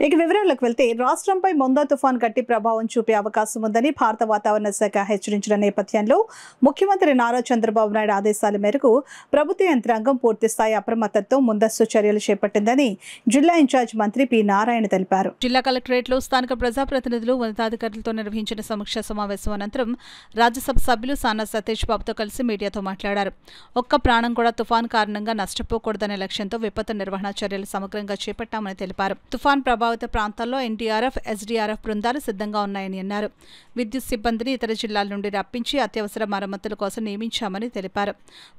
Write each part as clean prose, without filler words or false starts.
ఇక వివరాలకు వెళ్తే రాష్ట్రంపై మొందా తుఫాన్ గట్టి ప్రభావం చూపే అవకాశం ఉందని భారత వాతావరణ శాఖ హెచ్చరించిన నేపథ్యంలో ముఖ్యమంత్రి నారా చంద్రబాబు నాయుడు ఆదేశాల మేరకు ప్రభుత్వ యంత్రాంగం పూర్తిస్థాయి అప్రమత్తతో ముందస్తు చర్యలు చేపట్టిందని జిల్లా ఇన్ఛార్జ్ మంత్రి పి నారాయణ తెలిపారు. జిల్లా కలెక్టరేట్లో స్థానిక ప్రజాప్రతినిధులు ఉన్నతాధికారులతో నిర్వహించిన సమీక్షా సమావేశం అనంతరం రాజ్యసభ సభ్యులు సానా సతీష్ బాబుతో కలిసి మీడియాతో మాట్లాడారు. ఒక్క ప్రాణం కూడా తుఫాన్ కారణంగా నష్టపోకూడదనే లక్ష్యంతో విపత్తు నిర్వహణ చర్యలు సమగ్రంగా చేపట్టామని తెలిపారు. తుఫాన్ ప్రభావిత ప్రాంతాల్లో ఎన్డీఆర్ఎఫ్, ఎస్డీఆర్ఎఫ్ బృందాలు సిద్ధంగా ఉన్నాయని అన్నారు. విద్యుత్ సిబ్బందిని ఇతర జిల్లాల నుండి రప్పించి అత్యవసర మరమ్మతుల కోసం నియమించామని తెలిపారు.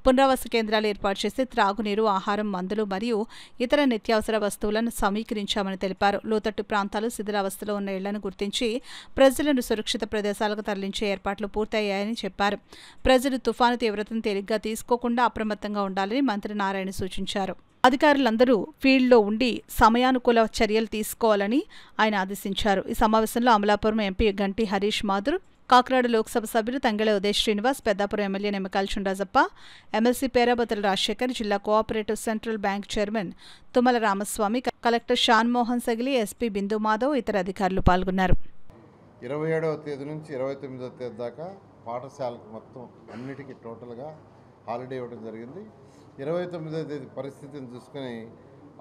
పునరావాస కేంద్రాలు ఏర్పాటు చేసి త్రాగునీరు, ఆహారం, మందులు మరియు ఇతర నిత్యావసర వస్తువులను సమీకరించామని తెలిపారు. లోతట్టు ప్రాంతాలు శిథిలావస్థలో ఉన్న ఇళ్లను గుర్తించి ప్రజలను సురక్షిత ప్రదేశాలకు తరలించే ఏర్పాట్లు పూర్తయ్యాయని చెప్పారు. ప్రజలు తుఫాను తీవ్రతను తేలిగ్గా తీసుకోకుండా అప్రమత్తంగా ఉండాలని మంత్రి నారాయణ సూచించారు. అధికారులందరూ ఫీల్డ్లో ఉండి సమయానుకూల చర్యలు తీసుకోవాలని ఆయన ఆదేశించారు. ఈ సమావేశంలో అమలాపురం ఎంపీ గంటి హరీష్ మాథుర్, కాకినాడ లోక్సభ సభ్యులు తంగెళ ఉదయ్ శ్రీనివాస్, పెద్దాపురం ఎమ్మెల్యే నిమ్మకాయల చుండ్రాజప్ప, ఎమ్మెల్సీ పేరాబతుల రాజశేఖర్, జిల్లా cooperative central bank chairman Tummala Ramaswamy, collector Shan Mohan Sagili, SP Bindu Madhav, ఇతర అధికారులు పాల్గొన్నారు. 27వ తేదీ నుంచి 29వ తేదీ దాకా పాఠశాలకు మొత్తం అన్నిటికీ టోటల్గా హాలిడే ఇవ్వడం జరిగింది. 29వ తేదీ పరిస్థితిని చూసుకొని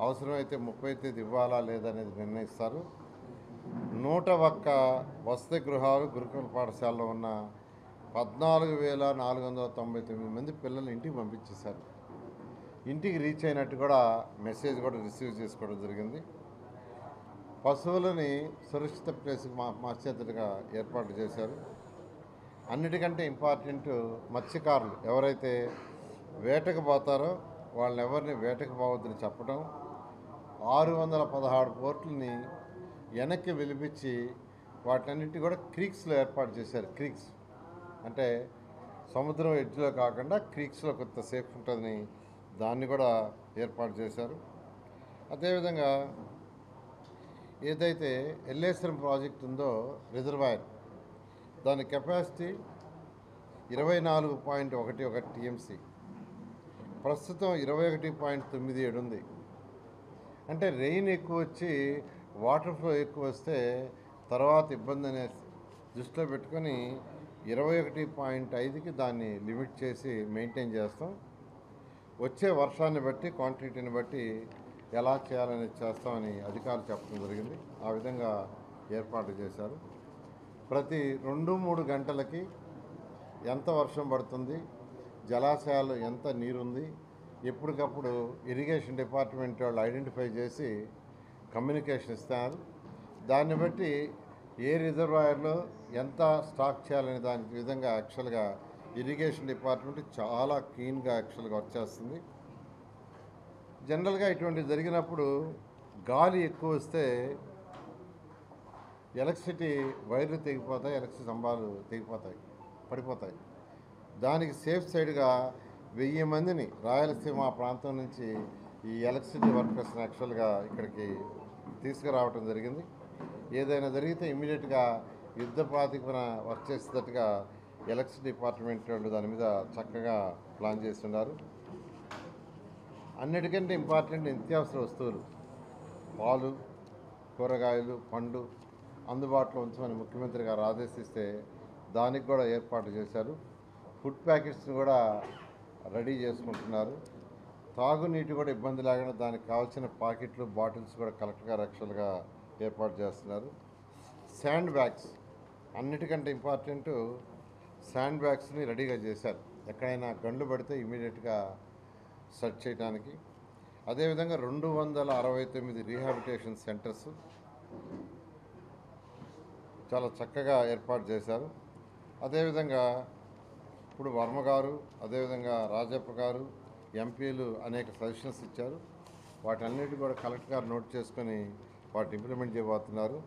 అవసరమైతే 30వ తేదీ ఇవ్వాలా లేదా అనేది నిర్ణయిస్తారు. 101 వసతి గృహాలు గురుకుల పాఠశాలలో ఉన్న 14,499 మంది పిల్లలు ఇంటికి పంపించేశారు. ఇంటికి రీచ్ అయినట్టు కూడా మెసేజ్ కూడా రిసీవ్ చేసుకోవడం జరిగింది. పశువులని సురక్షిత ప్లేస్కి మార్చేట్టుగా ఏర్పాటు చేశారు. అన్నిటికంటే ఇంపార్టెంట్ మత్స్యకారులు ఎవరైతే వేటకు పోతారో వాళ్ళని ఎవరిని వేటకు పోవద్దని చెప్పడం, 616 పోర్టులని వెనక్కి పిలిపించి వాటన్నిటి కూడా క్రీక్స్లో ఏర్పాటు చేశారు. క్రీక్స్ అంటే సముద్రం ఎడ్జ్లో కాకుండా క్రీక్స్లో కొంత సేఫ్ ఉంటుందని దాన్ని కూడా ఏర్పాటు చేశారు. అదేవిధంగా ఏదైతే ఎల్లేశ్వరం ప్రాజెక్ట్ ఉందో రిజర్వాయర్, దాని కెపాసిటీ 24.11 టీఎంసీ, ప్రస్తుతం 21.97 ఉంది. అంటే రెయిన్ ఎక్కువ వచ్చి వాటర్ ఫ్లో ఎక్కువ వస్తే తర్వాత ఇబ్బంది అనే దృష్టిలో పెట్టుకొని 21.5కి దాన్ని లిమిట్ చేసి మెయింటైన్ చేస్తాం. వచ్చే వర్షాన్ని బట్టి, క్వాంటిటీని బట్టి ఎలా చేయాలనేది చేస్తామని అధికారులు చెప్పడం జరిగింది. ఆ విధంగా ఏర్పాటు చేశారు. ప్రతి 2-3 గంటలకి ఎంత వర్షం పడుతుంది, జలాశయాలు ఎంత నీరుంది, ఎప్పటికప్పుడు ఇరిగేషన్ డిపార్ట్మెంట్ వాళ్ళు ఐడెంటిఫై చేసి కమ్యూనికేషన్ ఇస్తారు. దాన్ని బట్టి ఏ రిజర్వాయర్లో ఎంత స్టాక్ చేయాలనే దాని విధంగా యాక్చువల్గా ఇరిగేషన్ డిపార్ట్మెంట్ చాలా క్లీన్గా యాక్చువల్గా వర్క్ చేస్తుంది. జనరల్గా ఇటువంటి జరిగినప్పుడు గాలి ఎక్కువ వస్తే ఎలక్ట్రిసిటీ వైర్లు తెగిపోతాయి, ఎలక్ట్రిసిటీ స్తంభాలు తెగిపోతాయి, పడిపోతాయి. దానికి సేఫ్ సైడ్గా 1000 మందిని రాయలసీమ ప్రాంతం నుంచి ఈ ఎలక్ట్రిసిటీ వర్కర్స్ని యాక్చువల్గా ఇక్కడికి తీసుకురావడం జరిగింది. ఏదైనా జరిగితే ఇమ్మీడియట్గా యుద్ధ ప్రాతిపదికన వర్క్ చేసేటట్టుగా ఎలక్ట్రిసిటీ డిపార్ట్మెంట్ వాళ్ళు దాని మీద చక్కగా ప్లాన్ చేస్తున్నారు. అన్నిటికంటే ఇంపార్టెంట్ నిత్యావసర వస్తువులు, పాలు, కూరగాయలు, పండు అందుబాటులో ఉంచమని ముఖ్యమంత్రి గారు ఆదేశిస్తే దానికి కూడా ఏర్పాటు చేశారు. ఫుడ్ ప్యాకెట్స్ని కూడా రెడీ చేసుకుంటున్నారు. తాగునీటి కూడా ఇబ్బంది లేకుండా దానికి కావాల్సిన పాకెట్లు, బాటిల్స్ కూడా కలెక్టర్ గారు యాక్చువల్గా ఏర్పాటు చేస్తున్నారు. శాండ్ బ్యాగ్స్, అన్నిటికంటే ఇంపార్టెంట్ శాండ్ బ్యాగ్స్ని రెడీగా చేశారు. ఎక్కడైనా గండ్లు పడితే ఇమీడియట్గా సెర్చ్ చేయడానికి. అదేవిధంగా 269 రీహాబిలిటేషన్ సెంటర్స్ చాలా చక్కగా ఏర్పాటు చేశారు. అదేవిధంగా ఇప్పుడు వర్మ గారు, అదేవిధంగా రాజప్ప గారు, ఎంపీలు అనేక సజెషన్స్ ఇచ్చారు. వాటన్నిటి కూడా కలెక్టర్ గారు నోట్ చేసుకొని వాటిని ఇంప్లిమెంట్ చేయబోతున్నారు.